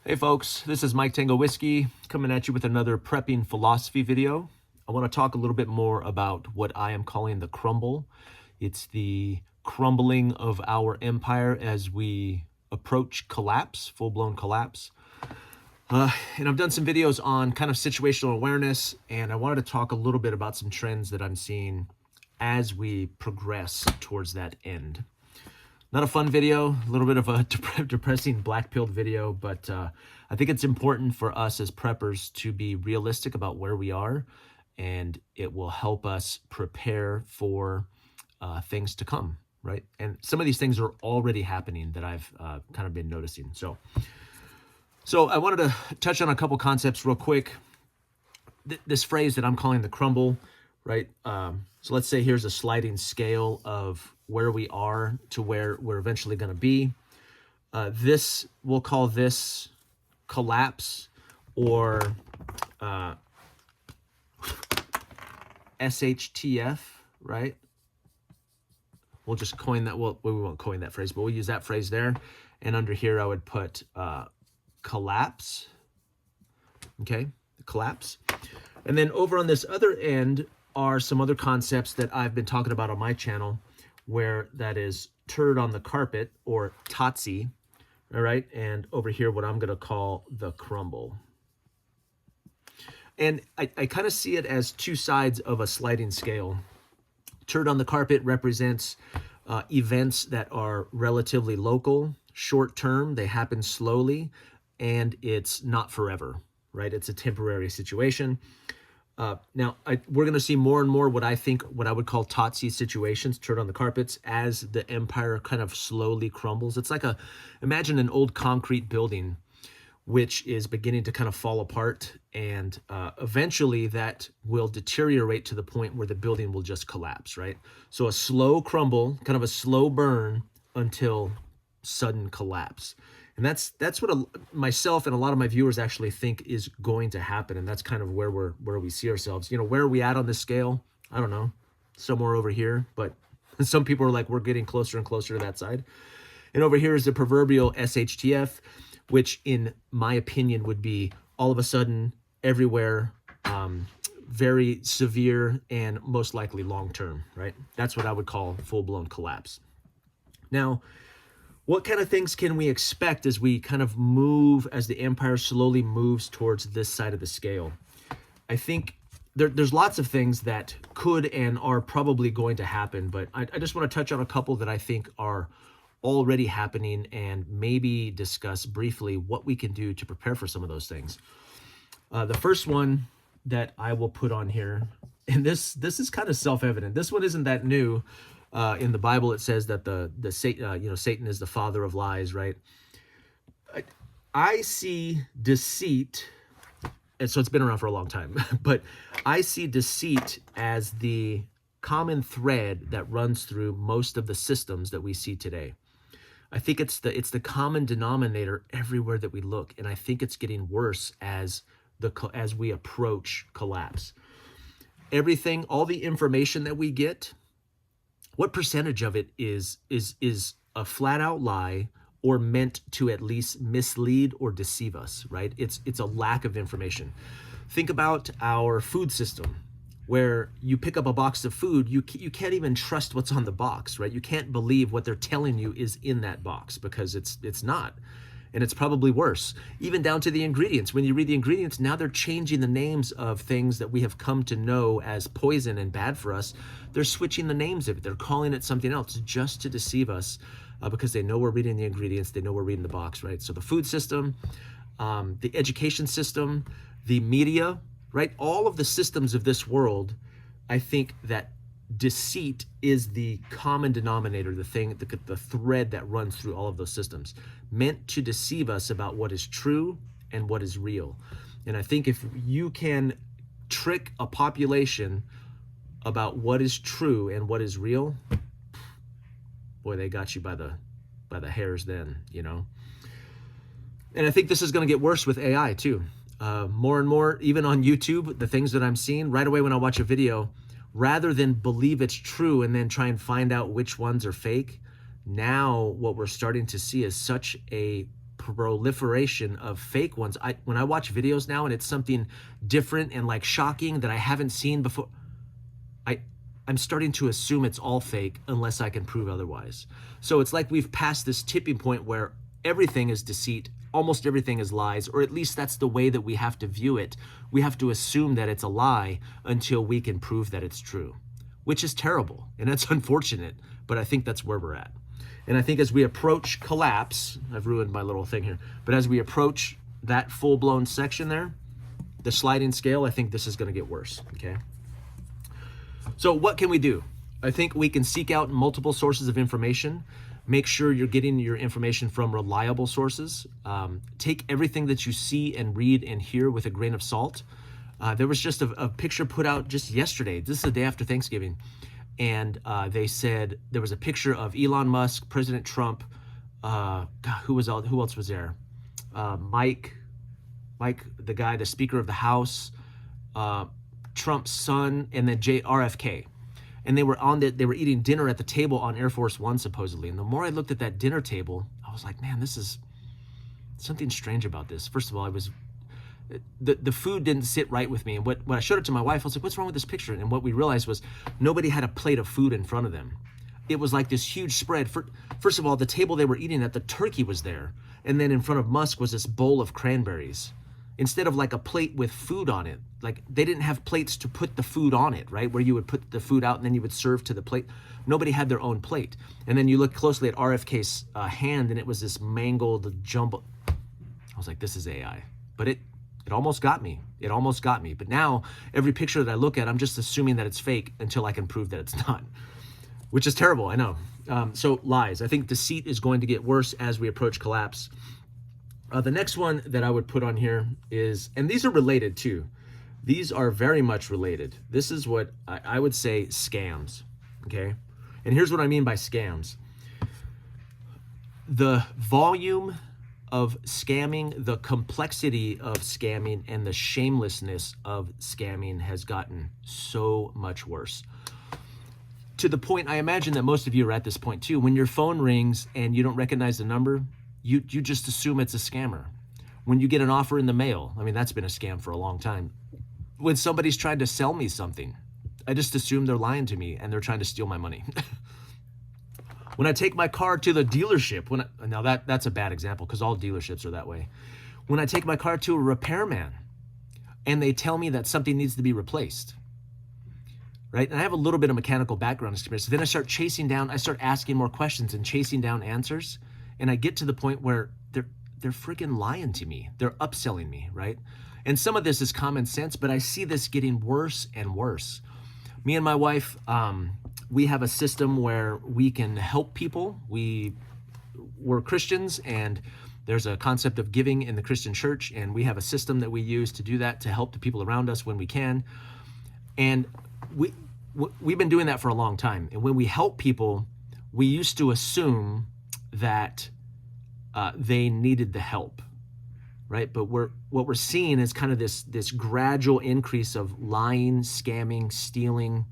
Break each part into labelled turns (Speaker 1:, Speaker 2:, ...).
Speaker 1: Hey folks, this is Mike Tango Whiskey coming at you with another prepping philosophy video. I want to talk a little bit more about what I am calling the crumble. It's the crumbling of our empire as we approach collapse, full-blown collapse. And I've done some videos on kind of situational awareness, and I wanted to talk a little bit about some trends that I'm seeing as we progress towards that end. Not a fun video, a little bit of a depressing black-pilled video, but I think it's important for us as preppers to be realistic about where we are, and it will help us prepare for things to come, right? And some of these things are already happening that I've kind of been noticing. So I wanted to touch on a couple concepts real quick. This phrase that I'm calling the crumble, right? So let's say here's a sliding scale of where we are to where we're eventually going to be. We'll call this collapse or SHTF, right? We'll just coin that. Well, we won't coin that phrase, but we'll use that phrase there. And under here, I would put collapse. Okay, collapse. And then over on this other end are some other concepts that I've been talking about on my channel, where that is turd on the carpet or TOTC, all right? And over here, what I'm gonna call the crumble. And I kind of see it as two sides of a sliding scale. Turd on the carpet represents events that are relatively local, short-term, they happen slowly, and it's not forever, right? It's a temporary situation. Now, we're going to see more and more what I would call TOTC situations, turd on the carpets, as the empire kind of slowly crumbles. It's like imagine an old concrete building, which is beginning to kind of fall apart, and eventually that will deteriorate to the point where the building will just collapse, right? So a slow crumble, kind of a slow burn until sudden collapse. And that's what myself and a lot of my viewers actually think is going to happen, and that's kind of where we see ourselves. You know, where are we at on this scale? I don't know, somewhere over here. But some people are like, we're getting closer and closer to that side. And over here is the proverbial SHTF, which, in my opinion, would be all of a sudden everywhere, very severe and most likely long term. Right? That's what I would call full blown collapse. Now, what kind of things can we expect as we kind of move, as the empire slowly moves towards this side of the scale? I think there's lots of things that could and are probably going to happen, but I just want to touch on a couple that I think are already happening and maybe discuss briefly what we can do to prepare for some of those things. The first one that I will put on here, and this is kind of self-evident. This one isn't that new. In the Bible, it says that Satan is the father of lies, right? I see deceit, and so it's been around for a long time, but I see deceit as the common thread that runs through most of the systems that we see today. I think it's the common denominator everywhere that we look, and I think it's getting worse as we approach collapse. Everything, all the information that we get, what percentage of it is a flat out lie or meant to at least mislead or deceive us, right? It's a lack of information. Think about our food system, where you pick up a box of food, you can't even trust what's on the box, right? You can't believe what they're telling you is in that box, because it's not. And it's probably worse, even down to the ingredients. When you read the ingredients, now they're changing the names of things that we have come to know as poison and bad for us. They're switching the names of it. They're calling it something else just to deceive us, because they know we're reading the ingredients. They know we're reading the box, right? So the food system, the education system, the media, right? All of the systems of this world, I think that deceit is the common denominator, the thread that runs through all of those systems, meant to deceive us about what is true and what is real. And I think if you can trick a population about what is true and what is real, boy, they got you by the hairs then, you know. And I think this is going to get worse with AI too. More and more, even on YouTube, the things that I'm seeing right away when I watch a video, rather than believe it's true and then try and find out which ones are fake, now what we're starting to see is such a proliferation of fake ones. When I watch videos now and it's something different and like shocking that I haven't seen before, I'm starting to assume it's all fake unless I can prove otherwise. So it's like we've passed this tipping point where everything is deceit, almost everything is lies, or at least that's the way that we have to view it. We have to assume that it's a lie until we can prove that it's true, which is terrible, and that's unfortunate, but I think that's where we're at. And I think as we approach collapse, I've ruined my little thing here, but as we approach that full-blown section there, the sliding scale, I think this is gonna get worse, okay? So what can we do? I think we can seek out multiple sources of information. Make sure you're getting your information from reliable sources. Take everything that you see and read and hear with a grain of salt. There was just a picture put out just yesterday. This is the day after Thanksgiving. And they said there was a picture of Elon Musk, President Trump, who else was there? Mike, the guy, the Speaker of the House, Trump's son, and then RFK. And they were eating dinner at the table on Air Force One, supposedly. And the more I looked at that dinner table, I was like, man, this is something strange about this. First of all, the food didn't sit right with me. And when I showed it to my wife, I was like, what's wrong with this picture? And what we realized was nobody had a plate of food in front of them. It was like this huge spread. First of all, the table they were eating at, the turkey was there. And then in front of Musk was this bowl of cranberries. Instead of like a plate with food on it, like they didn't have plates to put the food on it, right? Where you would put the food out and then you would serve to the plate. Nobody had their own plate. And then you look closely at RFK's hand and it was this mangled jumble. I was like, this is AI. But it almost got me. It almost got me. But now every picture that I look at, I'm just assuming that it's fake until I can prove that it's not, which is terrible, I know. So lies. I think deceit is going to get worse as we approach collapse. The next one that I would put on here is, and these are related too. These are very much related. This is what I would say scams, okay? And here's what I mean by scams. The volume of scamming, the complexity of scamming, and the shamelessness of scamming has gotten so much worse. To the point, I imagine that most of you are at this point too. When your phone rings and you don't recognize the number, you just assume it's a scammer. When you get an offer in the mail, I mean, that's been a scam for a long time. When somebody's trying to sell me something, I just assume they're lying to me and they're trying to steal my money. When I take my car to the dealership, now that's a bad example because all dealerships are that way. When I take my car to a repairman and they tell me that something needs to be replaced, right? And I have a little bit of mechanical background experience. Then I start asking more questions and chasing down answers. And I get to the point where they're freaking lying to me. They're upselling me, right? And some of this is common sense, but I see this getting worse and worse. Me and my wife, we have a system where we can help people. We're Christians, and there's a concept of giving in the Christian church, and we have a system that we use to do that, to help the people around us when we can. And we've been doing that for a long time. And when we help people, we used to assume that they needed the help, right? But what we're seeing is kind of this gradual increase of lying, scamming, stealing,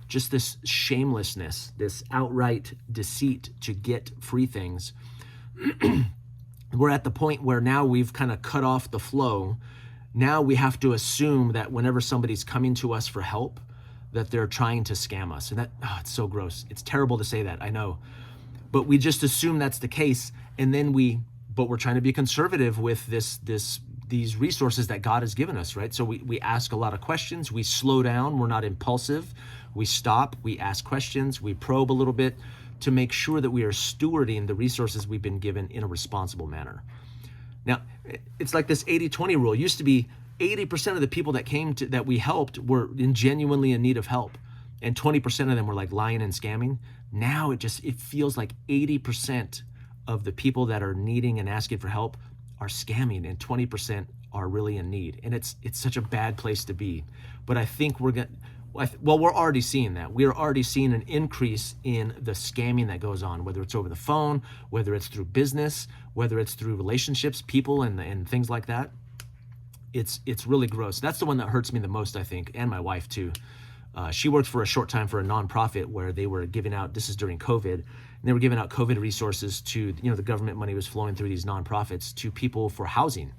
Speaker 1: just this shamelessness, this outright deceit to get free things. We're at the point where now we've kind of cut off the flow. Now we have to assume that whenever somebody's coming to us for help, that they're trying to scam us. And it's so gross. It's terrible to say that, I know. But we just assume that's the case, and then we're trying to be conservative with these resources that God has given us, right? So we ask a lot of questions, we slow down, we're not impulsive, we stop, we ask questions, we probe a little bit to make sure that we are stewarding the resources we've been given in a responsible manner. Now, it's like this 80-20 rule. It used to be 80% of the people that we helped were genuinely in need of help, and 20% of them were like lying and scamming. Now it feels like 80% of the people that are needing and asking for help are scamming, and 20% are really in need. And it's such a bad place to be. But I think we're already seeing that. We're already seeing an increase in the scamming that goes on, whether it's over the phone, whether it's through business, whether it's through relationships, people, and things like that. It's really gross. That's the one that hurts me the most, I think, and my wife too. She worked for a short time for a nonprofit where they were giving out, this is during COVID, And they were giving out COVID resources to, the government money was flowing through these nonprofits to people for housing.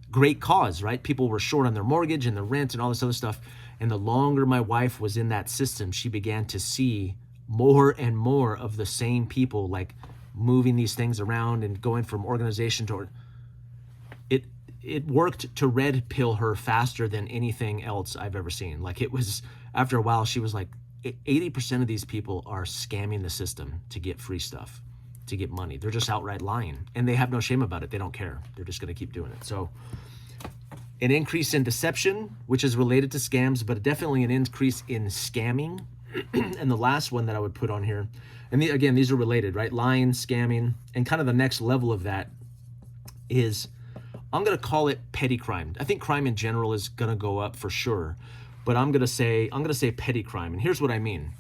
Speaker 1: Great cause, right? People were short on their mortgage and the rent and all this other stuff. And the longer my wife was in that system, she began to see more and more of the same people, like moving these things around and going from organization to it worked to red pill her faster than anything else I've ever seen. Like, it was, after a while, she was like, 80% of these people are scamming the system to get free stuff, to get money. They're just outright lying, and they have no shame about it. They don't care. They're just going to keep doing it. So an increase in deception, which is related to scams, but definitely an increase in scamming. And the last one that I would put on here, and again, these are related, right? Lying, scamming, and kind of the next level of that is, I'm going to call it petty crime. I think crime in general is going to go up for sure, but I'm going to say petty crime. And here's what I mean.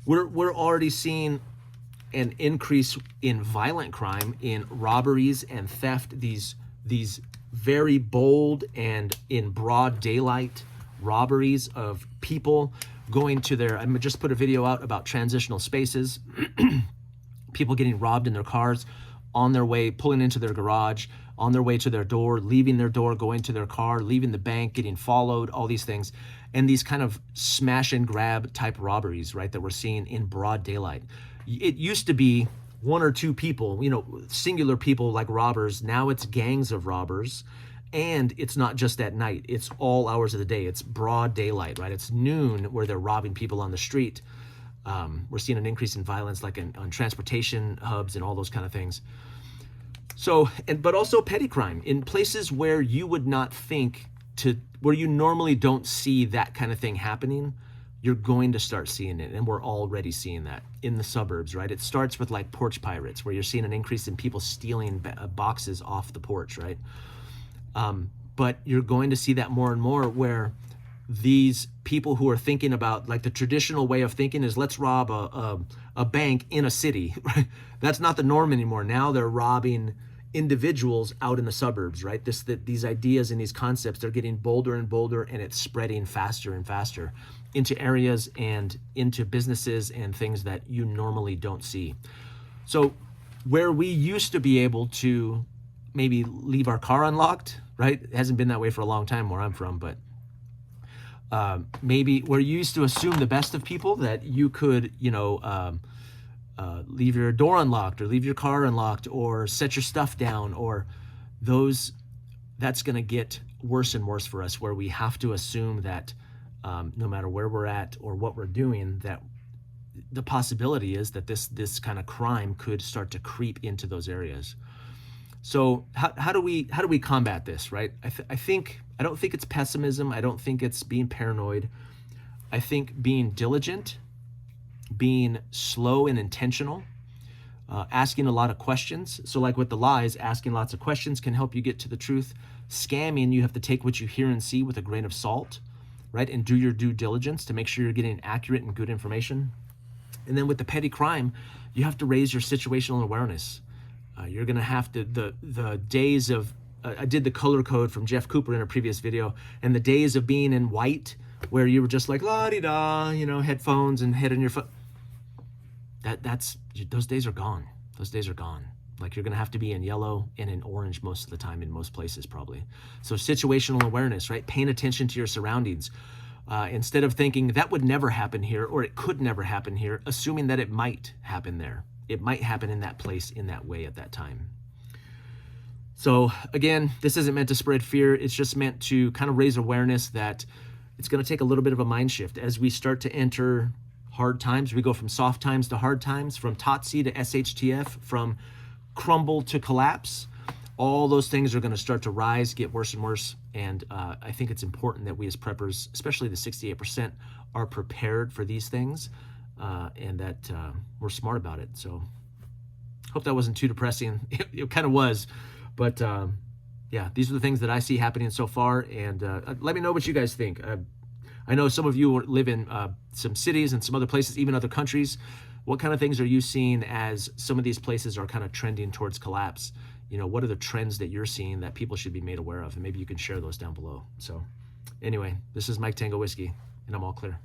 Speaker 1: We're already seeing an increase in violent crime, in robberies and theft, these very bold and in broad daylight robberies of people going to their, I just put a video out about transitional spaces, people getting robbed in their cars, on their way, pulling into their garage, on their way to their door, leaving their door, going to their car, leaving the bank, getting followed, all these things. And these kind of smash and grab type robberies, right, that we're seeing in broad daylight. It used to be one or two people, singular people like robbers. Now it's gangs of robbers. And it's not just at night. It's all hours of the day. It's broad daylight, right? It's noon where they're robbing people on the street. We're seeing an increase in violence, like on transportation hubs and all those kind of things. So, but also petty crime in places where you would not think where you normally don't see that kind of thing happening, you're going to start seeing it. And we're already seeing that in the suburbs, right? It starts with like porch pirates, where you're seeing an increase in people stealing boxes off the porch, right? But you're going to see that more and more, where these people who are thinking about, like, the traditional way of thinking is, let's rob a bank in a city, right? That's not the norm anymore. Now they're robbing individuals out in the suburbs, right? These ideas and these concepts, they're getting bolder and bolder, and it's spreading faster and faster into areas and into businesses and things that you normally don't see. So where we used to be able to maybe leave our car unlocked, right? It hasn't been that way for a long time where I'm from, but maybe we're used to assume the best of people, that you could, leave your door unlocked or leave your car unlocked or set your stuff down, or that's going to get worse and worse for us, where we have to assume that no matter where we're at or what we're doing, that the possibility is that this kind of crime could start to creep into those areas. So how do we combat this, right? I don't think it's pessimism. I don't think it's being paranoid. I think being diligent, being slow and intentional, asking a lot of questions. So like with the lies, asking lots of questions can help you get to the truth. Scamming, you have to take what you hear and see with a grain of salt, right? And do your due diligence to make sure you're getting accurate and good information. And then with the petty crime, you have to raise your situational awareness. You're going to have to, the days of, I did the color code from Jeff Cooper in a previous video, and the days of being in white, where you were just like, la-di-da, headphones and head on your phone. Those days are gone. Those days are gone. Like, you're going to have to be in yellow and in orange most of the time in most places probably. So situational awareness, right? Paying attention to your surroundings. Instead of thinking that would never happen here, or it could never happen here, assuming that it might happen there. It might happen in that place, in that way, at that time. So again, this isn't meant to spread fear. It's just meant to kind of raise awareness that it's going to take a little bit of a mind shift as we start to enter hard times. We go from soft times to hard times, from TOTC to SHTF, from crumble to collapse. All those things are going to start to rise, get worse and worse. And I think it's important that we as preppers, especially the 68%, are prepared for these things, and that we're smart about it. So hope that wasn't too depressing. It kind of was, but yeah, these are the things that I see happening so far. And let me know what you guys think. I know some of you live in some cities and some other places, even other countries. What kind of things are you seeing as some of these places are kind of trending towards collapse? What are the trends that you're seeing that people should be made aware of? And maybe you can share those down below. So anyway, this is Mike Tango Whiskey, and I'm all clear.